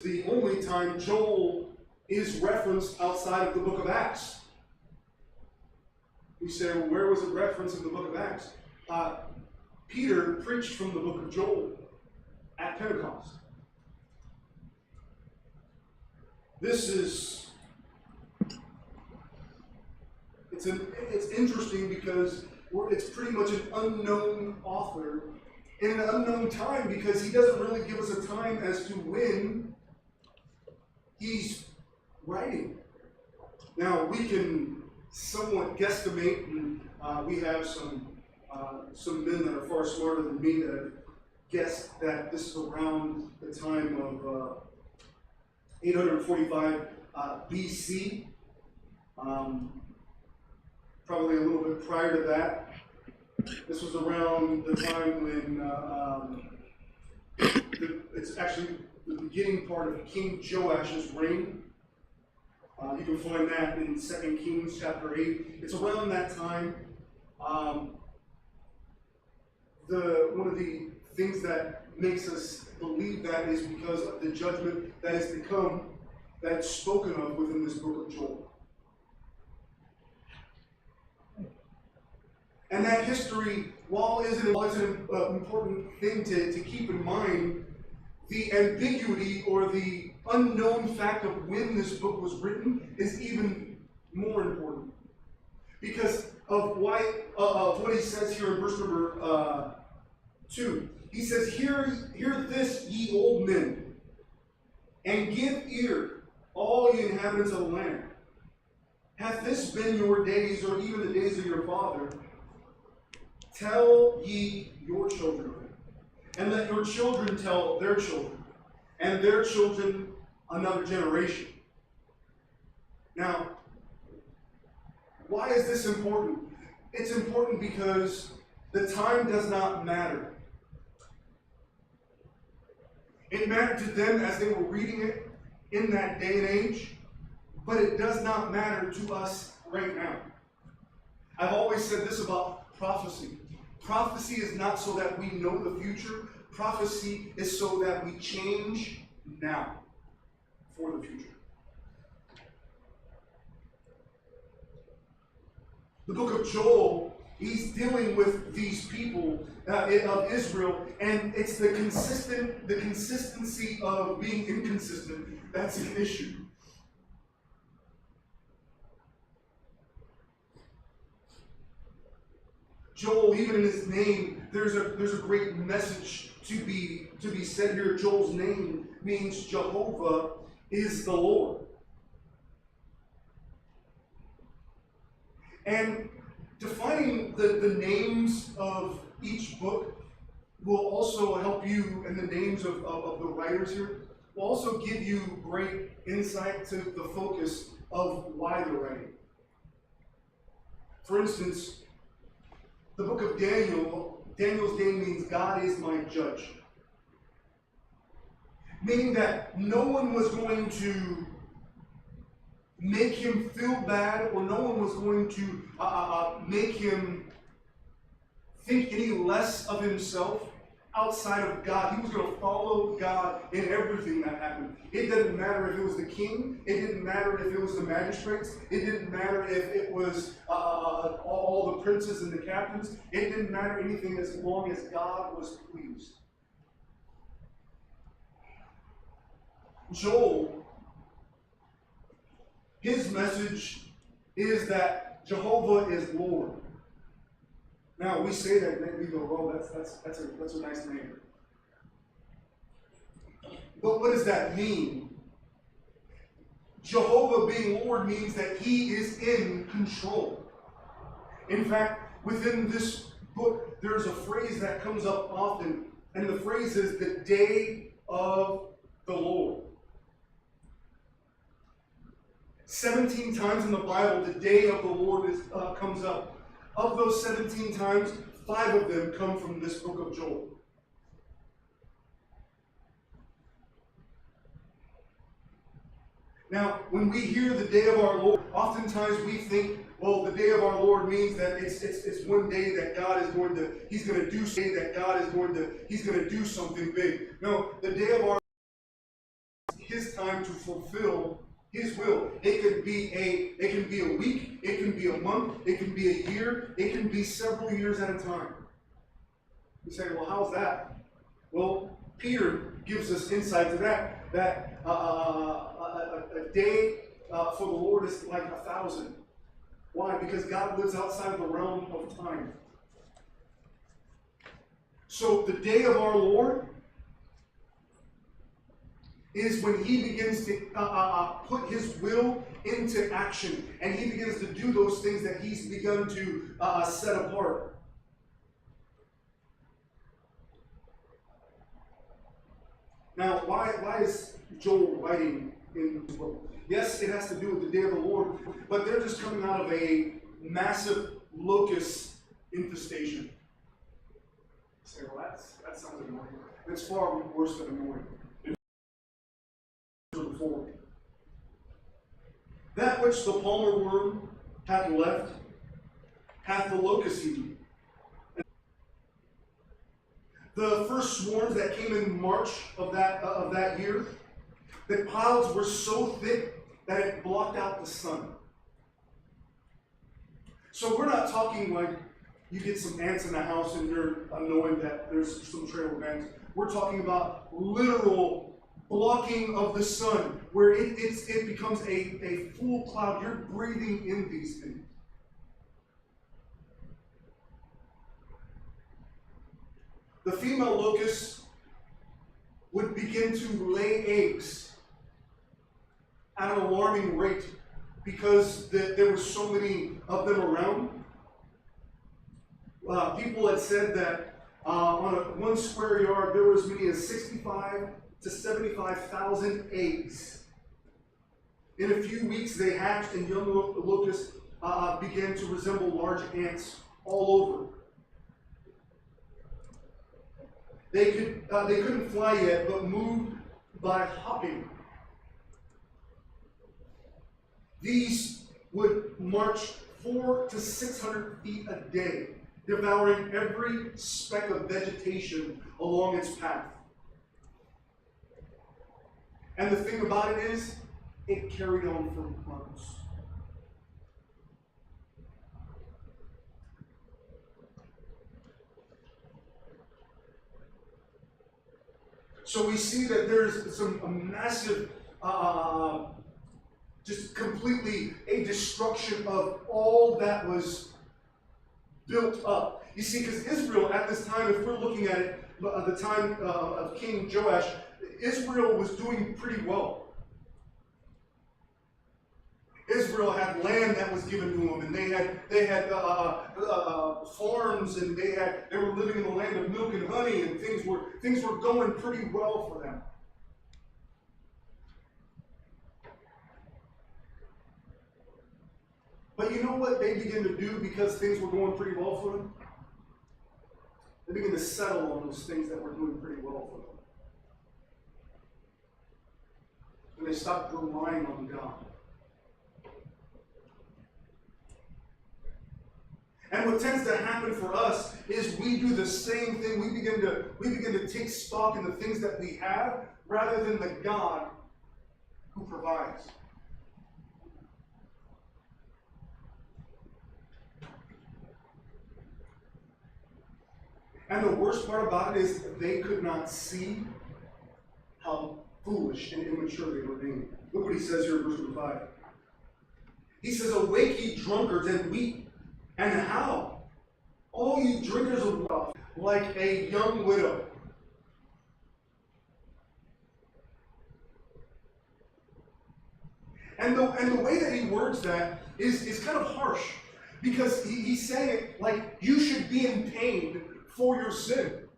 The only time Joel is referenced outside of the book of Acts. We say, well, where was it referenced in the book of Acts? Peter preached from the book of Joel at Pentecost. It's interesting because it's pretty much an unknown author in an unknown time, because he doesn't really give us a time as to when he's writing. Now, we can somewhat guesstimate, and we have some men that are far smarter than me that have guessed that this is around the time of 845 BC. Probably a little bit prior to that. This was around the time when it's actually the beginning part of King Joash's reign. You can find that in 2 Kings chapter 8. It's around that time. One of the things that makes us believe that is because of the judgment that has become, that's spoken of within this book of Joel. And that history, while it's an important thing to keep in mind, the ambiguity or the unknown fact of when this book was written is even more important. Because of what he says here in verse number 2. He says, Hear this, ye old men, and give ear, all ye inhabitants of the land. Hath this been your days, or even the days of your father? Tell ye your children, and let your children tell their children, and their children another generation. Now, why is this important? It's important because the time does not matter. It mattered to them as they were reading it in that day and age, but it does not matter to us right now. I've always said this about prophecy. Prophecy is not so that we know the future. Prophecy is so that we change now for the future. The book of Joel, he's dealing with these people of Israel, and it's the consistency of being inconsistent that's an issue. Joel, even in his name, there's a great message to be said here. Joel's name means Jehovah is the Lord. And defining the names of each book will also help you, and the names of the writers here will also give you great insight to the focus of why they're writing. For instance, the book of Daniel, Daniel's name means God is my judge. Meaning that no one was going to make him feel bad, or no one was going to make him think any less of himself outside of God. He was going to follow God in everything that happened. It didn't matter if it was the king. It didn't matter if it was the magistrates. It didn't matter if it was all the princes and the captains. It didn't matter anything as long as God was pleased. Joel, his message is that Jehovah is Lord. Now, we say that, and we go, "Oh, that's a nice name." But what does that mean? Jehovah being Lord means that He is in control. In fact, within this book, there's a phrase that comes up often, and the phrase is the day of the Lord. 17 times in the Bible, the day of the Lord comes up. Of those 17 times, 5 of them come from this book of Joel. Now, when we hear the day of our Lord, oftentimes we think, well, the day of our Lord means that it's one day that God is going to, He's going to do something, that God is going to, He's going to do something big. No, the day of our his time to fulfill his will. It can be a week, it can be a month, it can be a year, it can be several years at a time. You say, well, how's that? Well, Peter gives us insight to that. That a day for the Lord is like 1,000. Why? Because God lives outside of the realm of time. So the day of our Lord is when he begins to put his will into action, and he begins to do those things that he's begun to set apart. Now, why is Joel writing in his book? Yes, it has to do with the day of the Lord, but they're just coming out of a massive locust infestation. You say, well, that sounds annoying. It's far worse than annoying. Before. That which the palmer worm hath left, hath the locust eaten. The first swarms that came in March of that year, the clouds were so thick that it blocked out the sun. So we're not talking like you get some ants in the house and you're annoyed that there's some trail of ants. We're talking about literal blocking of the sun, where it becomes a full cloud. You're breathing in these things. The female locust would begin to lay eggs at an alarming rate because there were so many of them around. People had said that on a 1 square yard there were as many as 65 to 75,000 eggs. In a few weeks they hatched, and young locusts began to resemble large ants all over. They couldn't fly yet, but moved by hopping. These would march 400 to 600 feet a day, devouring every speck of vegetation along its path. And the thing about it is, it carried on for months. So we see that there's a massive, just completely a destruction of all that was built up. You see, because Israel at this time, if we're looking at it, the time of King Joash, Israel was doing pretty well. Israel had land that was given to them, and they had farms, and they were living in the land of milk and honey, and things were going pretty well for them. But you know what they began to do because things were going pretty well for them? They began to settle on those things that were doing pretty well for them. And they stopped relying on God. And what tends to happen for us is we do the same thing. We begin to take stock in the things that we have rather than the God who provides. And the worst part about it is they could not see how foolish and immature they were being. Look what he says here in verse 5. He says, "Awake, ye drunkards, and weep. And how? All you drinkers of wine, like a young widow." And the way that he words that is kind of harsh, because he's saying it like you should be in pain for your sin.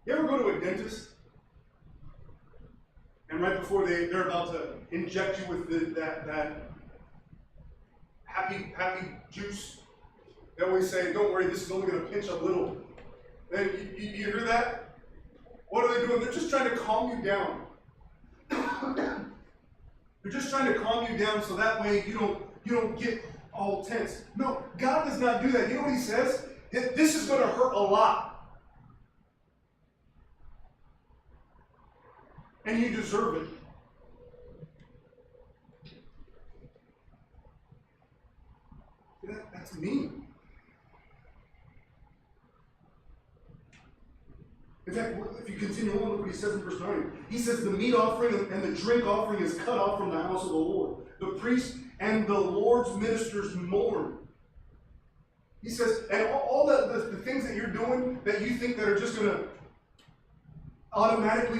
You ever go to a dentist, and right before they're about to inject you with that happy juice, they always say, "Don't worry, this is only going to pinch a little." And you hear that? What are they doing? They're just trying to calm you down. They're just trying to calm you down so that way you don't get all tense. No, God does not do that. You know what he says? This is going to hurt a lot. and you deserve it. That's mean. In fact, if you continue on, look what he says in verse 9. He says, the meat offering and the drink offering is cut off from the house of the Lord. The priest and the Lord's ministers mourn. He says, and all the things that you're doing that you think that are just going to automatically